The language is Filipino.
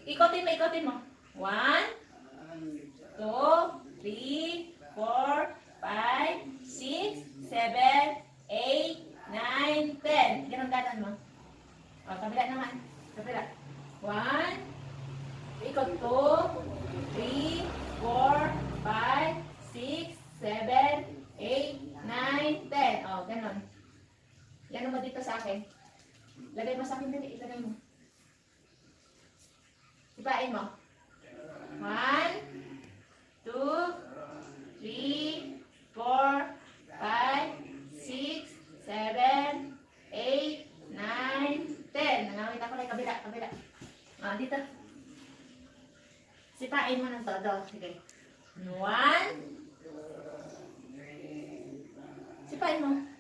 Ikotin mo. 1, 2, 3, 4, 5, 6, 7, 8, 9, 10. Ganon mo. O, kabila naman. Kabila. 1, ikot 2, 3, 4, 5, 6, 7, 8, 9, 10. O, ganon. Yan mo dito sa akin. Lagay mo sa akin dali. Ilagay mo. Ibain mo. 1, 2, 3, 4, 5, 6, 7, 8, 9, 10. Nangawit ako na kabila. Ah, dito. Sipain mo ng todo. Sige. 1. Sipain mo.